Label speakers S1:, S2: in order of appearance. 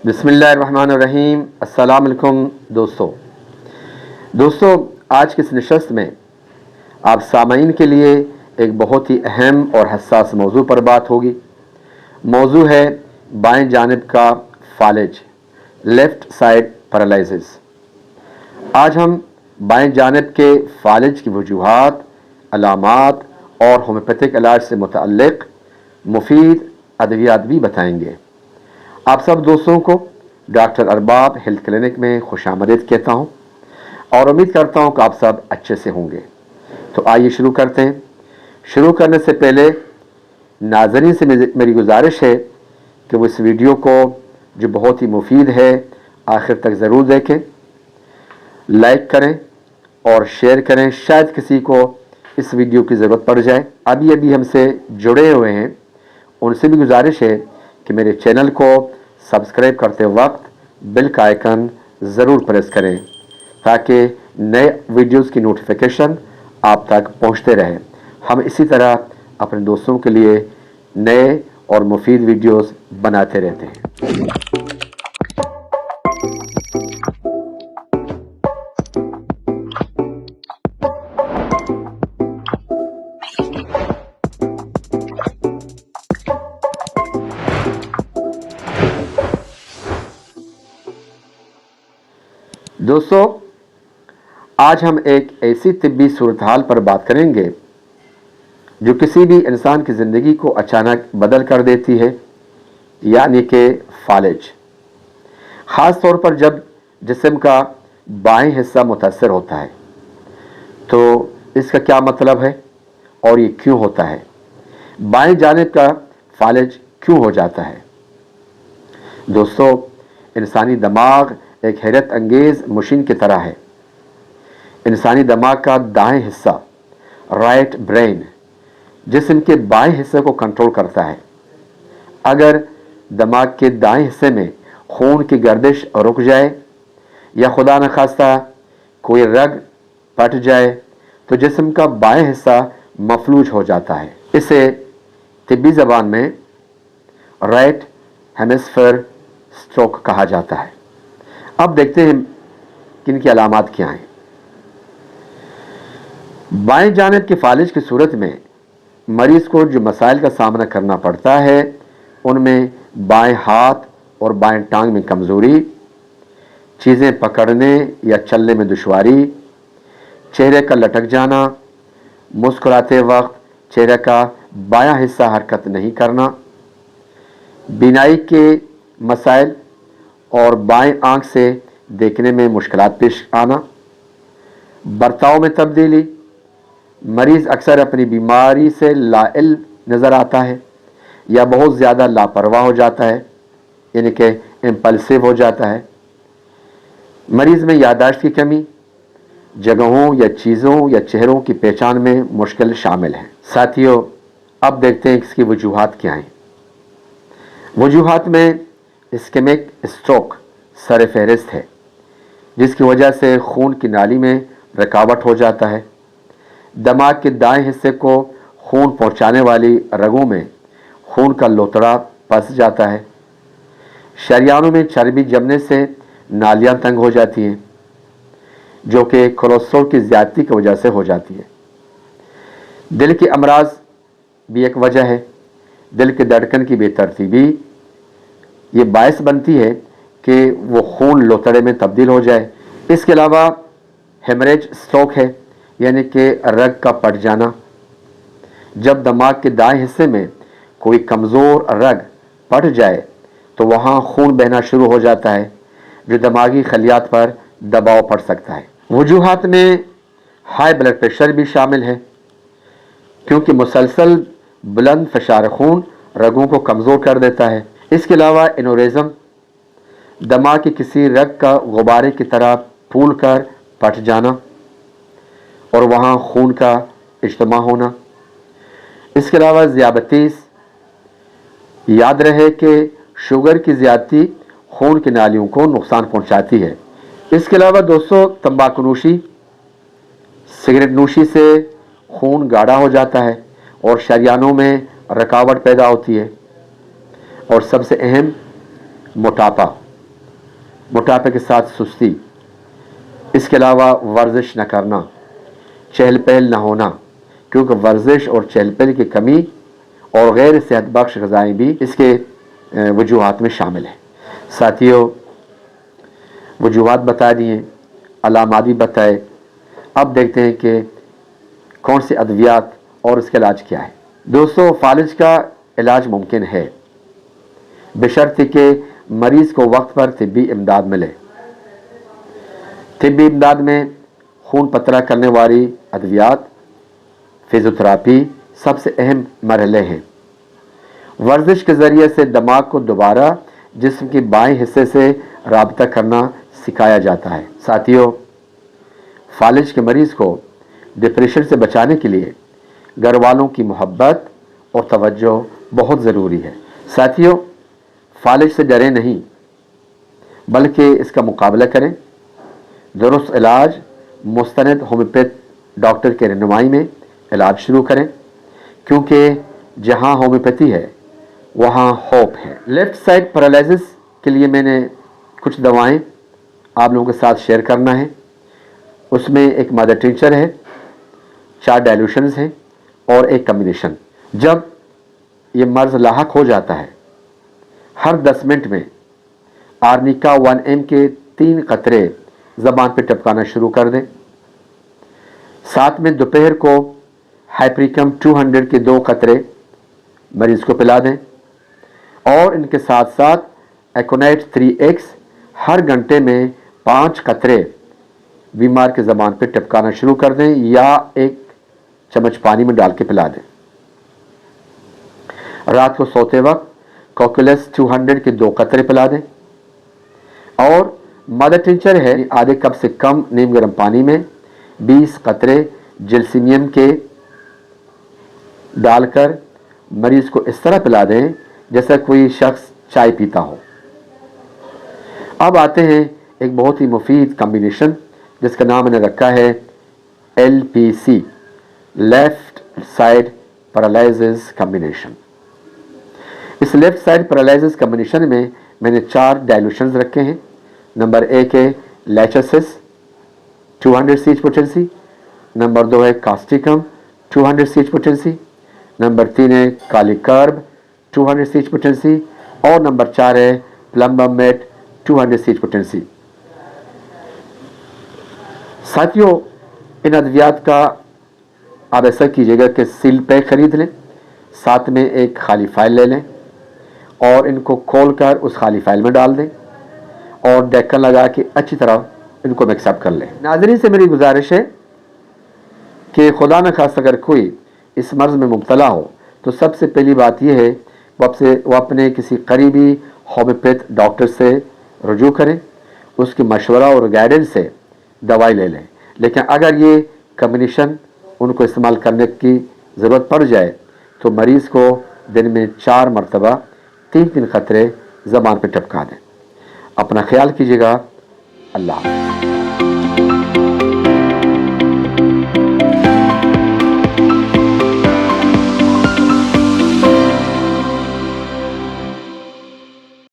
S1: बिस्मिल्लाहिर्रहमानिर्रहीम। अस्सलाम वालेकुम दोस्तों, आज की इस नशस्त में आप सामाईन के लिए एक बहुत ही अहम और हसास मौजू पर बात होगी। मौजू है बाएं जानिब का फालिज, लेफ़्ट साइड पैरालिसिस। आज हम बाएं जानिब के फालिज की वजूहात, अलामात और होम्योपैथिक इलाज से मुतअल्लिक़ मुफीद अद्वियात भी बताएंगे। आप सब दोस्तों को डॉक्टर अरबाब हेल्थ क्लिनिक में खुशामदीद कहता हूं और उम्मीद करता हूं कि आप सब अच्छे से होंगे। तो आइए शुरू करते हैं। शुरू करने से पहले नाज़रीन से मेरी गुजारिश है कि वो इस वीडियो को, जो बहुत ही मुफीद है, आखिर तक ज़रूर देखें, लाइक करें और शेयर करें। शायद किसी को इस वीडियो की ज़रूरत पड़ जाए। अभी हमसे जुड़े हुए हैं, उनसे भी गुजारिश है कि मेरे चैनल को सब्सक्राइब करते वक्त बेल का आइकन ज़रूर प्रेस करें ताकि नए वीडियोस की नोटिफिकेशन आप तक पहुंचते रहें। हम इसी तरह अपने दोस्तों के लिए नए और मुफीद वीडियोस बनाते रहते हैं। दोस्तों, आज हम एक ऐसी तिब्बी सूरत हाल पर बात करेंगे जो किसी भी इंसान की ज़िंदगी को अचानक बदल कर देती है, यानी कि फालिज। ख़ास तौर पर जब जिस्म का बाएं हिस्सा मुतासर होता है। तो इसका क्या मतलब है और ये क्यों होता है? बाएं जानिब का फालिज क्यों हो जाता है? दोस्तों, इंसानी दिमाग एक हैरत अंगेज़ मशीन की तरह है। इंसानी दिमाग का दाएं हिस्सा, राइट ब्रेन, जिस्म के बाएं हिस्से को कंट्रोल करता है। अगर दिमाग के दाएं हिस्से में खून की गर्दिश रुक जाए या खुदा न खास्ता कोई रग फट जाए तो जिस्म का बाएं हिस्सा मफलूज हो जाता है। इसे तिब्बी ज़बान में राइट हेमिस्फीयर स्ट्रोक कहा जाता है। अब देखते हैं कि इनकी अलामात क्या हैं। बाएं जानिब के फालिज की सूरत में मरीज़ को जो मसाइल का सामना करना पड़ता है, उनमें बाएं हाथ और बाएं टांग में कमज़ोरी, चीज़ें पकड़ने या चलने में दुश्वारी, चेहरे का लटक जाना, मुस्कुराते वक्त चेहरे का बायां हिस्सा हरकत नहीं करना, बीनाई के मसाइल और बाएं आंख से देखने में मुश्किलात पेश आना, बर्ताव में तब्दीली, मरीज़ अक्सर अपनी बीमारी से लाइल नज़र आता है या बहुत ज़्यादा लापरवाह हो जाता है, यानी कि इम्पल्सिव हो जाता है। मरीज़ में याददाश्त की कमी, जगहों या चीज़ों या चेहरों की पहचान में मुश्किल शामिल है। साथियों, अब देखते हैं इसकी वजूहात क्या हैं। वजूहात में इस्केमिक स्ट्रोक सर फहरिस्त है, जिसकी वजह से खून की नाली में रुकावट हो जाता है। दिमाग के दाएं हिस्से को खून पहुंचाने वाली रगों में खून का लोतड़ा फंस जाता है। शरियानों में चर्बी जमने से नालियां तंग हो जाती हैं, जो कि कोलेस्ट्रॉल की ज़्यादती की वजह से हो जाती है। दिल के अमराज भी एक वजह है। दिल के धड़कन की बेतरतीबी ये बायस बनती है कि वो खून लोतड़े में तब्दील हो जाए। इसके अलावा हेमरेज स्ट्रोक है, यानी कि रग का फट जाना। जब दिमाग के दाएं हिस्से में कोई कमज़ोर रग फट जाए तो वहाँ खून बहना शुरू हो जाता है, जो दिमागी खलियात पर दबाव पड़ सकता है। वजूहात में हाई ब्लड प्रेशर भी शामिल है, क्योंकि मुसलसल बुलंद फशार खून रगों को कमज़ोर कर देता है। इसके अलावा एनोरिज्म, दिमाग के किसी रग का गुब्बारे की तरह फूल कर फट जाना और वहाँ खून का इज्तिमा होना। इसके अलावा ज़ियाबतीस, याद रहे कि शुगर की ज़्यादती खून की नालियों को नुकसान पहुँचाती है। इसके अलावा दोस्तों, तंबाकू नोशी, सिगरेट नोशी से खून गाढ़ा हो जाता है और शरियानों में रुकावट पैदा होती है। और सबसे अहम, मोटापा। मोटापे के साथ सुस्ती, इसके अलावा वर्जिश न करना, चहल पहल न होना, क्योंकि वर्जिश और चहल पहल की कमी और गैर सेहत बख्श ग़िज़ाएँ भी इसके वजूहात में शामिल हैं। साथियों, वजूहात बता दिए, अलामात भी बताए। अब देखते हैं कि कौन से अद्वियात और इसका इलाज क्या है। दोस्तों, फालिज का इलाज मुमकिन है, बशर्ते कि मरीज़ को वक्त पर तिब्बी इमदाद मिले। तिब्बी इमदाद में खून पतला करने वाली अद्वियात, फिजियोथेरापी सबसे अहम मरहले हैं। वर्जिश के ज़रिए से दिमाग को दोबारा जिस्म के बाएं हिस्से से राबता करना सिखाया जाता है। साथियों, फालिज के मरीज़ को डिप्रेशन से बचाने के लिए घर वालों की मोहब्बत और तवज्जो बहुत ज़रूरी है। साथियों, फालिज से डरें नहीं, बल्कि इसका मुकाबला करें। दुरुस्त इलाज मुस्तनद होम्योपैथ डॉक्टर के रहनुमाई में इलाज शुरू करें, क्योंकि जहां होम्योपैथी है वहां होप है। लेफ़्ट साइड पैरालिसिस के लिए मैंने कुछ दवाएं आप लोगों के साथ शेयर करना है। उसमें एक मदर टिंचर है, 4 डाइल्यूशंस हैं और एक कम्बिनेशन। जब ये मर्ज़ लाहक हो जाता है, हर 10 मिनट में आर्निका 1 mg के 3 कतरे ज़बान पे टपकाना शुरू कर दें। साथ में दोपहर को हाइपरिकम 200 के 2 कतरे मरीज़ को पिला दें और इनके साथ साथ एकोनाइट 3x हर घंटे में 5 कतरे बीमार के ज़बान पे टपकाना शुरू कर दें या 1 चम्मच पानी में डाल के पिला दें। रात को सोते वक्त कोकुलस 200 के 2 कतरे पिला दें और मदर टिंचर है, आधे कप से कम नीम गर्म पानी में 20 कतरे जिल्सीनियम के डालकर मरीज़ को इस तरह पिला दें जैसा कोई शख्स चाय पीता हो। अब आते हैं एक बहुत ही मुफीद कॉम्बिनेशन जिसका नाम मैंने रखा है LPC, left side paralysis combination. इस लेफ्ट साइड पैरालिसिस कॉम्बिनेशन में मैंने 4 डाइल्यूशंस रखे हैं। नंबर 1 है लेचोसिस 200 CH पोटेंसी, नंबर 2 है कास्टिकम 200 CH पोटेंसी, नंबर 3 है कालीकर्ब 200 CH पोटेंसी और नंबर 4 है प्लम्बामेट 200 CH पोटेंसी। साथियों, इन अद्वियात का आप ऐसा कीजिएगा कि सील पैक खरीद लें, साथ में एक खाली फाइल ले लें और इनको खोलकर उस खाली फाइल में डाल दें और ढक्कन लगा के अच्छी तरह इनको मिक्सअप कर लें। नाज़रीन से मेरी गुजारिश है कि खुदा न खास्ता अगर कोई इस मर्ज़ में मुब्तला हो तो सबसे पहली बात यह है वो अपने किसी करीबी होम्योपैथ डॉक्टर से रुजू करें, उसके मशवरा और गाइडेंस से दवाई ले लें। लेकिन अगर ये कॉम्बिनेशन उनको इस्तेमाल करने की ज़रूरत पड़ जाए तो मरीज़ को दिन में 4 मरतबा 3-3 कतरे ज़बान पर टपका दें। अपना ख्याल कीजिएगा। अल्लाह।